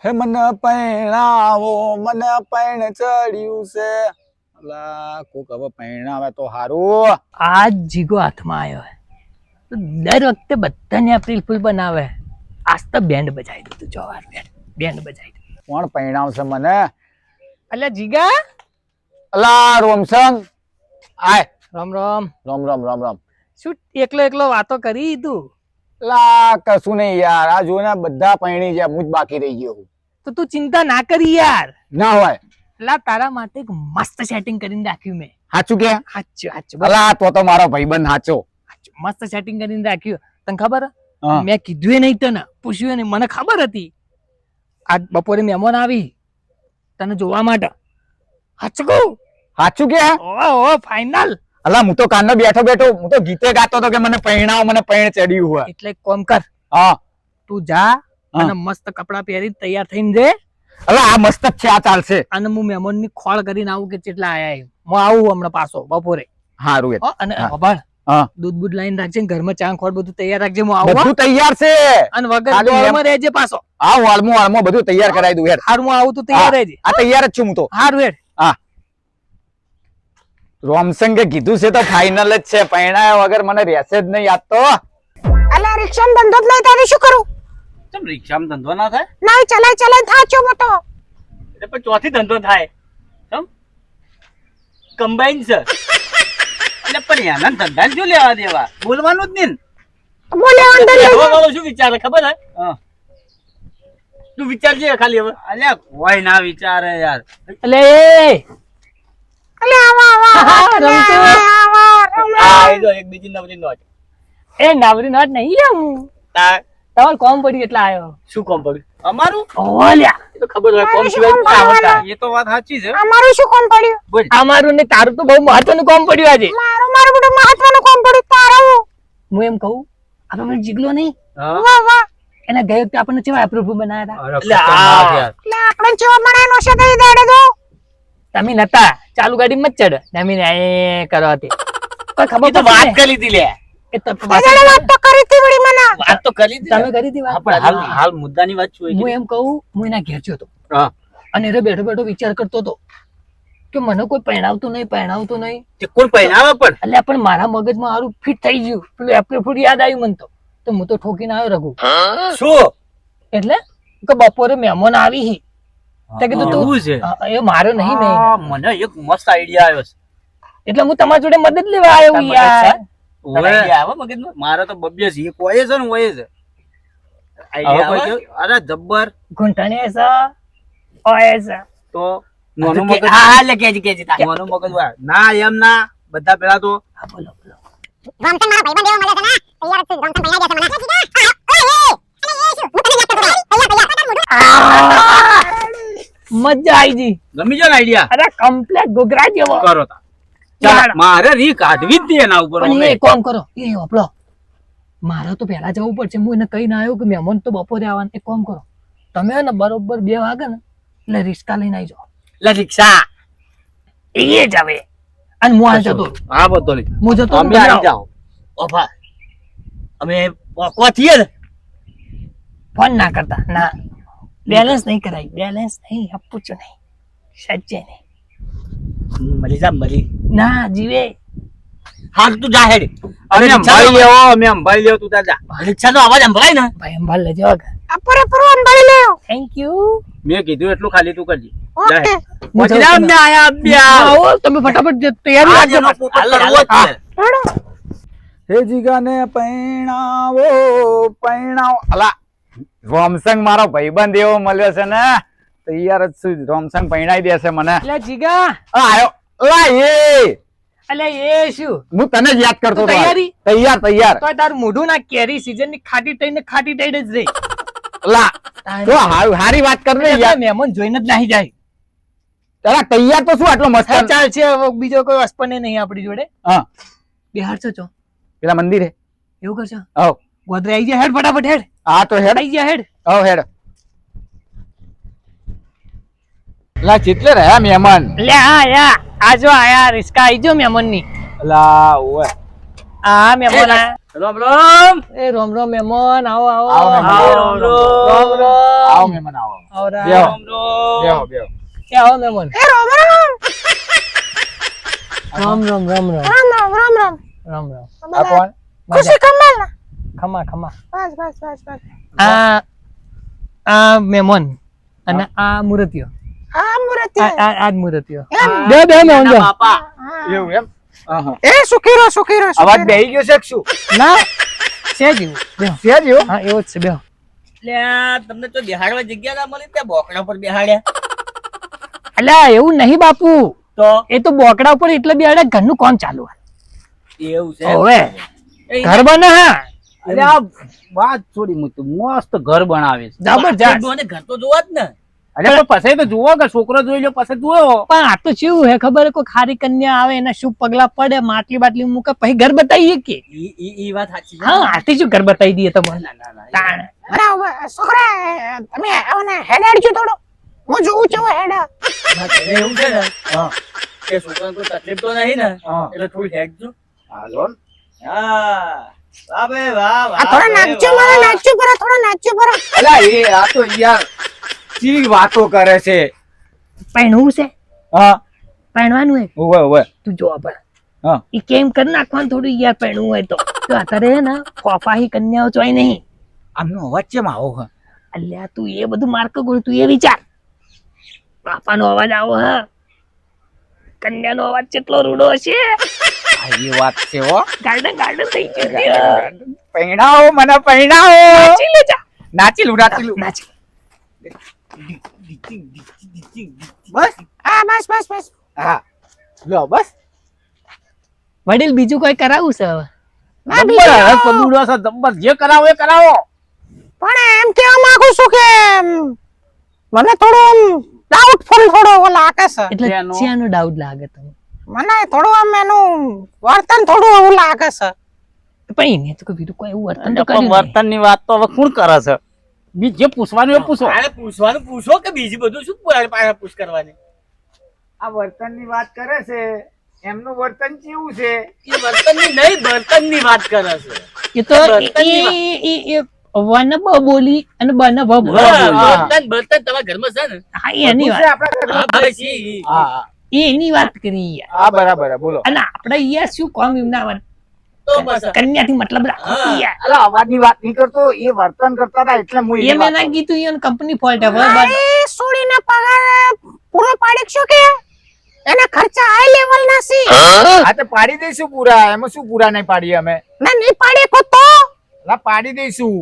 હે મને પૈણાવો મને પૈણ ચડ્યું છે અલા કોક હવે પૈણાવે તો હારું. આજ જીગો હાથમાં આવ્યો હે તો દર વખતે બધાને એપ્રિલ ફૂલ બનાવે. આજ તો બેન્ડ બજાવી દીધું. જવાર બેન્ડ બજાવી દીધું. કોણ પૈણાવશે મને? અલ્યા જીગા, અલા રોમસંગ આય. રામ રામ. રામ રામ રામ રામ. શું એકલો એકલો વાતો કરી તું? અલા કશું નહીં યાર, આ જો ને બધા પૈણી ગયા, હું જ બાકી રહી ગયો. તો તું ચિંતા ના કરી યાર. ના હોય. અલા તારા માટે એક મસ્ત સેટિંગ કરીને રાખ્યું મેં. સાચું કે? સાચું સાચું. અલા તો મારો ભાઈબંધ સાચો. મસ્ત સેટિંગ કરીને રાખ્યું. તને ખબર? હા. મેં કીધું નહીં તને, પૂછ્યું નહીં, મને ખબર હતી. આજ બપોરે મહેમાન આવી તને જોવા માટે. સાચું કહું? સાચું કે? ઓ ફાઇનલ. અલા હું તો કાન બેઠો બેઠો હું તો ગીતે ગાતો હતો કે મને પૈણાવ, મને પૈણ ચડ્યું હોય. એટલે એક કામ કર, હા તું જા હા. અને મસ્ત કપડા પહેરી તૈયાર થઈને જે. અલા આ મસ્ત જ છે, આ ચાલશે. અને હું મહેમાન ની ખોળ કરીને આવું કે કેટલા આયા એમ. હું આવું હમણાં પાછો બપોરે. હારું હો, અને હા. ખબર હા દૂધ બૂધ લાઈન રાખજે ને ઘરમાં ચા ખોળ બધું તૈયાર રાખજે. હું આવું હો. બધું તૈયાર છે. અને વગર ખાલી ગોળમાં રહેજે પાછો. હા વાળમો બધું તૈયાર કરાવી દઉં હેડ. હારું હું આવું તું તૈયાર રહેજે. આ તૈયાર જ છું હું તો. હારું હેડ. હા રોમસંગે કીધું છે તો ફાઇનલ જ છે, પૈણાયા વગર મને રહેશે જ નહીં યાદ તો. અલા રિક્ષામાં ધંધો જ નહીં તારે શું કરું? ચમ રિક્ષામાં ધંધો ના થાય? નહીં ચલાય ચલાય થાચો મોટો. એટલે પણ ચોથી ધંધો થાય. ચમ કમ્બાઈન છે. એટલે પણ એના ધંધા શું લેવા દેવા? બોલવાનું જ નહીં ને. બોલે અંદર લઈ હવે હવે શું વિચારે ખબર હે? હા તું વિચારજે ખાલી હવે. અલ્યા કોઈ ના વિચારે યાર. એટલે અલે આવા આવા રમતો. આ એ જો એક બીજી નવરી નોટ. એ નાવરી નાટ નહીં લે હું. તાર તમારે કોમ પડી એટલે આવ્યો. શું કોમ પડ્યું? અમારું? ઓલ્યા એ તો ખબર હોય કોમ સિવાય શું કામ હતા? એ તો વાત સાચી છે. અમારું શું કામ પડ્યું? બોલ. અમારું ને તારું તો બહુ મહત્વનું કામ પડ્યું આજે. મારું બધું મહત્વનું કામ પડ્યું તારું. હું એમ કહું, આપણે મને જીગલો નહીં, હા? વાહ વાહ. એના ગયા વખતે આપણને કેવા એપ્રુવ બનાવ્યા હતા. એટલે આ યાર. એટલે આપણે ચેવા બનાય નો છે દઈ દેડે તો. તમે નતા ચાલુ ગાડીમાં જ ચડ. તમે એ કરો હતી કોઈ ખબર એ તો પડતી વાત નહીં. કરી લીધી લે. એ તો એ દાડે વાત તો કરી હતી વળી મને. વાત તો કરી લીધી. તમે કરી હતી વાત. હા, પણ હાલ મુદ્દાની વાત શું હું હોય? એમ કહું, હું એના ઘેર ગયો હતો હા અને એ બેઠો બેઠો વિચાર કરતો હતો કે મને કોઈ પહેણાવતું નહીં. તે કોણ પહેરાવે પણ? એટલે પણ મારા મગજમાં સારું ફિટ થઈ ગયું. પેલું એપ્રિલ ફૂલ યાદ આવ્યું મને તો હું તો ઠોકીને આવ્યો રઘુ. શું એટલે કે બપોરે મહેમાન આવી હી. તે કીધું તું એવું છે? એ મારો નહીં મેં. હા, મને એક મસ્ત આઈડિયા આવ્યો છે. એટલે હું તમારી જોડે મદદ લેવા આવ્યો તારી યાર. મદદ તને idea આવે મગજમાં? મારો તો બબ્બે છે, એક હોય છે ને હોય છે. Idea આવો આવે? અરે જબ્બર. ઘૂંટણે એસા ઓય એસા તો મોનું મગજ હા લે કેજી મોનું મગજ હોય. ના એમ ના, બધા પેલા તો હા બોલો બોલો. રામસંગ મારા ભાઈબંધ એવો મળ્યો છે ને તૈયાર જ છે. રામસંગ પહેલા ગયા છે મને. મજા આવી જી. ગમી જાય ને આઈડિયા? અરે કમ્પ્લેટ ગોગરા જેવો. કરો તા. ચાલ, મારે રી કાઢવી જ દે એના ઉપર. પણ અમે. એ કોમ કરો એ હોપલો મારે તો પહેલા જવું પડશે. હું એને કઈ ના આવ્યો કે મહેમાન તો બપોરે આવવાનું. એક કોમ કરો, તમે ને બરોબર 2 વાગે ને એટલે રિક્ષા લઈને આવી જાઓ. લે રિક્ષા. એ જ આવે. અને હું આ જતો હા બધો લઈ. હું જતો અમે આવી જાઓ. ઓફા. અમે પોકવા થઈએ ને. ફોન ના કરતા ના. બેલેન્સ નહીં કરાય. બેલેન્સ નહીં આપું છું નહીં. સાચે નહીં. મરી જા મરી. ના જીવે. હાલ તું જા હેડ. અમે અંબાઈ લેવો, અમે અંબાઈ લેવો, તું તાર જા. રિક્ષાનો અવાજ સંભળાય ને? ભાઈ અંબાલ લેજો. અપરે પર અંબાઈ લેયો. Thank you. મેં કીધું એટલું ખાલી તું કરજે. જા ઓકે. હેડ. પછી જા અમને આયા અભ્યા. આવો તમે ફટાફટ તૈયારી રાખજો. આજનો ફોટો કરવો જ છે. હેડો. હે જીગાને પૈણાવો પૈણાવો. અલા રોમસંગ મારો ભાઈબંધ એવો મળ્યો છે ને, તૈયાર જ છું. રોમસંગ પૈણાઈ દેશે મને. એટલે જીગા આયો. અલા એ એટલે એ શું હું તને જ યાદ કરતો હતો. તૈયારી? તૈયાર તો તારું મોઢું ના કેરી સીઝન ની ખાટી થઈને જ રહી. અલા તો હારી વાત કર ને યાર. મહેમાન જોઈને જ નાહી જાય. અલા તૈયાર તો શું આટલો મસ્ત? હા, ચાલ છે. હવે બીજો કોઈ અસ્પને નહીં આપણી જોડે. હા બિહાર છો પેલા મંદિરે. એવું કરશો. આવ ગોદરે આવી જાય. હેડ ફટાફટ હેડ. હા તો હેડ. આવી જાય હેડ. આવ હેડ. અલા ચિત્લે રહ્યા મહેમાન. લે હા યા આજો આયા રિસ્કા આવી જો મહેમાન ની. અલા ઓય હા મહેમાન આયા. રામ રામ. એ રોમ રોમ મહેમાન આવો આવો આવો મહેમાન. આવો, રોમ રોમ. આવો આવો મહેમાન આવો આવો રા. બેહો. રામ રામ. બેહો. એ આવો મહેમાન. રામ રામ રામ રામ રામ રામ. આ કોણ મજા. ખમા ખમા. આ મહેમાન અને આ મૂર્તિઓ. આ જ મૂર્તિઓ. બે મહેમાન જો. બાપા એવું એમ અવાજ બેહી ગયો છે કે શું ના છે જેવું. બેહો. છે જ એવું? હા એવો જ છે બેહો. એટલે આ તમને તો બેહાડવા જગ્યા ના મળી ત્યાં બોકડા પર બેહાડ્યા અલ્યા એવું નહીં બાપુ, તો એ તો બોકડા ઉપર એટલે બેહાડે, ઘરનું કામ ચાલુ હોય. એવું છે હવે એ ઘર બને હા અરે આ વાત છોડી મૂકી મસ્ત ઘર બનાવે છે જબરજસ્ત. મને ઘર તો જોવા જ ને અરે પણ પછી તો જુઓ કે છોકરો જોઈ લો પછી જુઓ પણ આ તો કેવું હે ખબર હે, કોઈ ખારી કન્યા આવે એના શું પગલા પડે, માટલી બાટલી મૂકે પછી ઘર બતાવીએ કે ઈ વાત સાચી છે હા આથી શું ઘર બતાવી દઈએ તમને. ના ના ના તાણ. એવું છે ને કે છોકરાને કોઈ તકલીફ તો નહીં ને હા. એટલે થોડું હેકજો હાલો ને. હા વાહ બે વાહ વાહ થોડા બે, નાચજો વાહ. મારા નાચજો પરા થોડા નાચજો પરા અલા એ આ તો યાર ચી વાતો કરે છે પહેણવું છે, હા પહેણવાનું હે ઓવે ઓવે તું જો પણ હા એ કેમ કરી નાખવાનું થોડું યાર પહેણવું હોય તો અત્યારે હે ને ફોફાહી કન્યાઓ ચોય નહીં. આમનો અવાજ કેમ આવો હે અલ્યા તું એ બધું માર્ક ગોળ, તું એ વિચાર. બાપાનો અવાજ આવો હ, કન્યાનો અવાજ કેટલો રૂડો હશે. આ એ વાત છે હો ગાર્ડન ગાર્ડન થઈ ગયું. પૈણાઓ મને પૈણાઓ નાચી લે જા. નાચી લું નાચી. બસ હા બસ બસ બસ હા લો બસ વડીલ બીજું કોઈ કરાવું છે હવે? ના જબ્બર બીજું હરખ પદુડો છે જબ્બર જે કરાવો એ કરાવો પણ એમ કેવા માંગુ છું કે મને થોડું ડાઉટફુલ થોડો લાગે છે. એટલે શેનો? શેનો ડાઉટ લાગે તમને? મને થોડું આમ એનું વર્તન થોડું એવું લાગે છે. પણ એને તો બીજું કોઈ એવું વર્તન તો કર્યું નહીં. વર્તન ની વાત તો હવે કોણ કરે છે બી જે પૂછવાનું એ પૂછો આને પૂછવાનું પૂછો કે બીજી બધું શું પૂછ કરવાની આ વર્તન ની વાત કરે છે એમનું વર્તન કેવું છે એ વર્તનની નહીં બર્તનની વાત કરે છે એ તો વર્તનની એ વન બ બોલી અને બન ભ બોલી. હા. બર્તન તમારા ઘરમાં છે ને હા એ એની બધું છે વાત, આપણા ઘરમાં. હા બસ ઈ. હા હા. એ એની વાત કરી યાર. હા બરાબર બોલો અને આપણે યાર શું કોમ એમના તો બસ કન્યાથી મતલબ રાખો હા. યાર. અલા અવાજની વાત નહીં કરતો એ વર્તન કરતા હતા એટલે હું એ એની મેં વાત ના કરું. કીધું એને કંપની ફોલ્ટ હે બરાબર. એ સોડીના પગાર પૂરો પાડી છો કે એના ખર્ચા હાઈ લેવલ ના છે. હા તો પાડી દઈશું પૂરા એમાં શું પૂરા નહીં પાડીએ અમે ના નહીં પાડે કો તો અલા પાડી દઈશું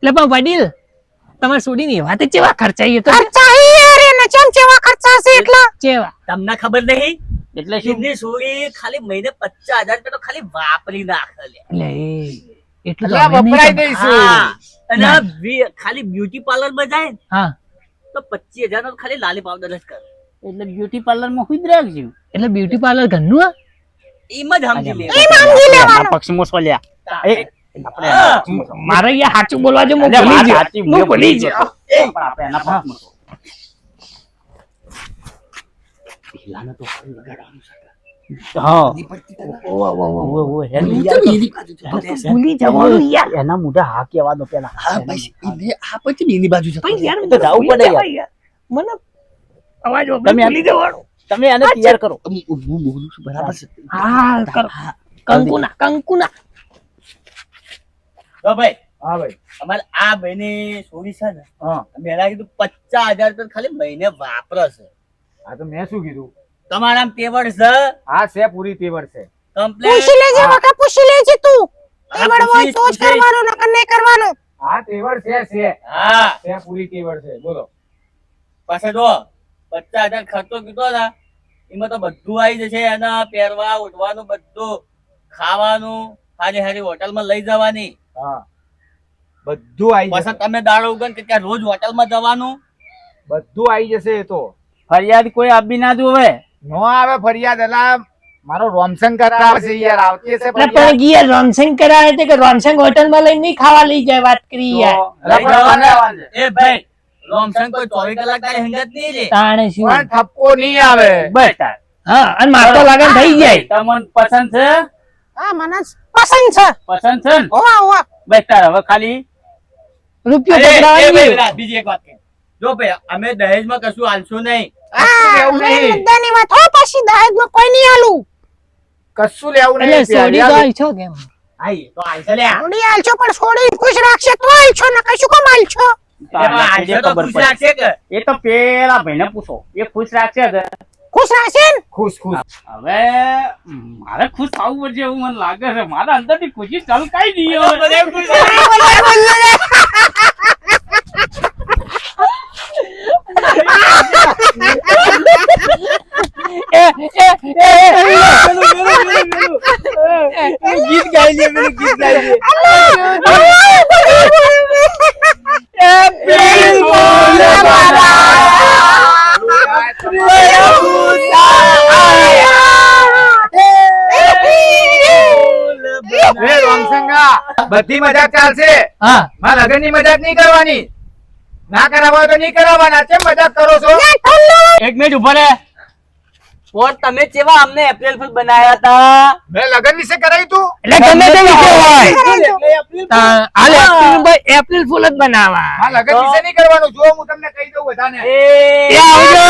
એટલે પણ વડીલ તમારે છોડીને એવા તો ચેવા ખર્ચાઈએ તો ખર્ચા હી યાર એના ચમ ચેવા ખર્ચા છે એટલા ચેવા. તમને ખબર નહીં એટલે એમની સોળી ખાલી મહિને 50,000 રૂપિયા તો ખાલી વાપરી નાખે લે. એટલે એટલું તો અલા અમે નહીં વપરાઈ ખબર. દઈશું હા. અને આ ખાલી બ્યુટી પાર્લર માં જાય ને હા તો 25,000 નો ખાલી લાલી પાવડર જ કરે એટલે બ્યુટી પાર્લર માં ખુદ રાખજો એટલે બ્યુટી પાર્લર ઘરનું હે? એમ જ સમજી લે પક્ષમાં સોલ્યા એ હા. મારે યાર સાચું બોલવા જો હું અલ્યા ભૂલી વાત ગયો. સાચી, હું મેં ભૂલી ભૂલી ગયો. આપણે એના પક્ષમાં છો. હા ભૂલી જવાનું યાર. એના મોઢા હા કેવા દો પેલા પણ યાર તો જાવું પડે યાર. યાર. મને અવાજ વગર તમે ભૂલી જવાનું. તમે એને તૈયાર કરો હા કરો. કંકુના તો ભાઈ હા ભાઈ અમારે આ ભાઈની સોળી છે ને હા મેં એના કીધું 50,000 રૂપિયા ખાલી મહિને વાપરે છે હા તો મેં શું કીધું તમારા આમ તેવડ છે હા છે પૂરી તેવડ છે કમ્પ્લેટ પૂછી લેજે હા. વખત પૂછી લેજે તું હા, એવડ હોય તો જ પૂછીશ. કરવાનું નકર નહીં કરવાનું હા તેવડ છે હા છે પૂરી તેવડ છે બોલો પાછળ જો 50,000 ખર્ચો કીધો ને એમાં તો બધું આવી જશે એના પહેરવા ઉઠવાનું બધું ખાવાનું હારી હારી હોટલમાં લઈ જવાની હા બધું આવી પાછા જશે તમે દાડો ઉગન કે ત્યાં રોજ હોટલમાં જવાનું બધું આવી જશે એ તો ફરિયાદ કોઈ આપી ના જોવે નો આવે ફરિયાદ એલા મારો રોમશંકર આવે છે યાર આવતી હશે એટલે ફરિયાદ. પણ યાર રોનસંગ કરાવે છે કે રોનસંગ હોટલ માં લઈને નહીં ખાવા લઈ જાય વાત કરી યાર. અલા, પણ મને વાંધો. એ ભાઈ રોમસંગ કોઈ 24 કલાક તારી હંગત નહીં રે તાણે શું પણ ઠપકો નહીં આવે બસ તાર હા અને માથો લાગન થઈ જાય. તમને પસંદ છે હા મને પસંદ છે પસંદ છે ને ઓવા ઓવા બસ તાર હવે ખાલી રૂપિયો અરે, એ પકડાવાની. ભાઈ, બીજી એક વાત કહી જો ભાઈ અમે દહેજમાં કશું આલશું નહીં. લેવું આ નહીં. મુદ્દાની વાત હો, પછી દહેજમાં કોઈ નહીં આલું. કશું લેવું એટલે નહીં સોડી તો આવી છો કેમ હા, એ તો આલશે લ્યા. છોડી આલશો પણ છોડી ખુશ રાખશે તો આલશો ને કશું કેમ આલશો? એટલે આલશે તો ખુશ રાખશે કે? એ તો પેલા ભાઈને પૂછો એ ખુશ રાખશે કે ખુશ રાખશે ને? ખુશ ખુશ હવે મારે ખુશ થવું પડશે એવું મને લાગે છે મારા અંદરથી ખુશી છલકાઈ ગઈ હવે. બધે ખુશ રાખશે. ગીત ગાઈ લે પેલું ગીત ગાઈ લે એ રોમસંગા, બધી મજાક ચાલશે, હા મારા લગનની મજાક નહીં કરવાની. ના કરાવવા તો નહીં કરાવવાના. કેમ મજાક કરો છો? એક મિનિટ ઉભા રે. પણ તમે કેવા અમને એપ્રિલ ફૂલ બનાયા હતા? મેં લગન વિશે કરાયું તું. એટલે ગમે તે વિષય હોય હાલે એપ્રિલ ફૂલ જ બનાવવા આ લગન વિશે નહીં કરવાનું. જો હું તમને કહી દઉં બધાને. એ આવજો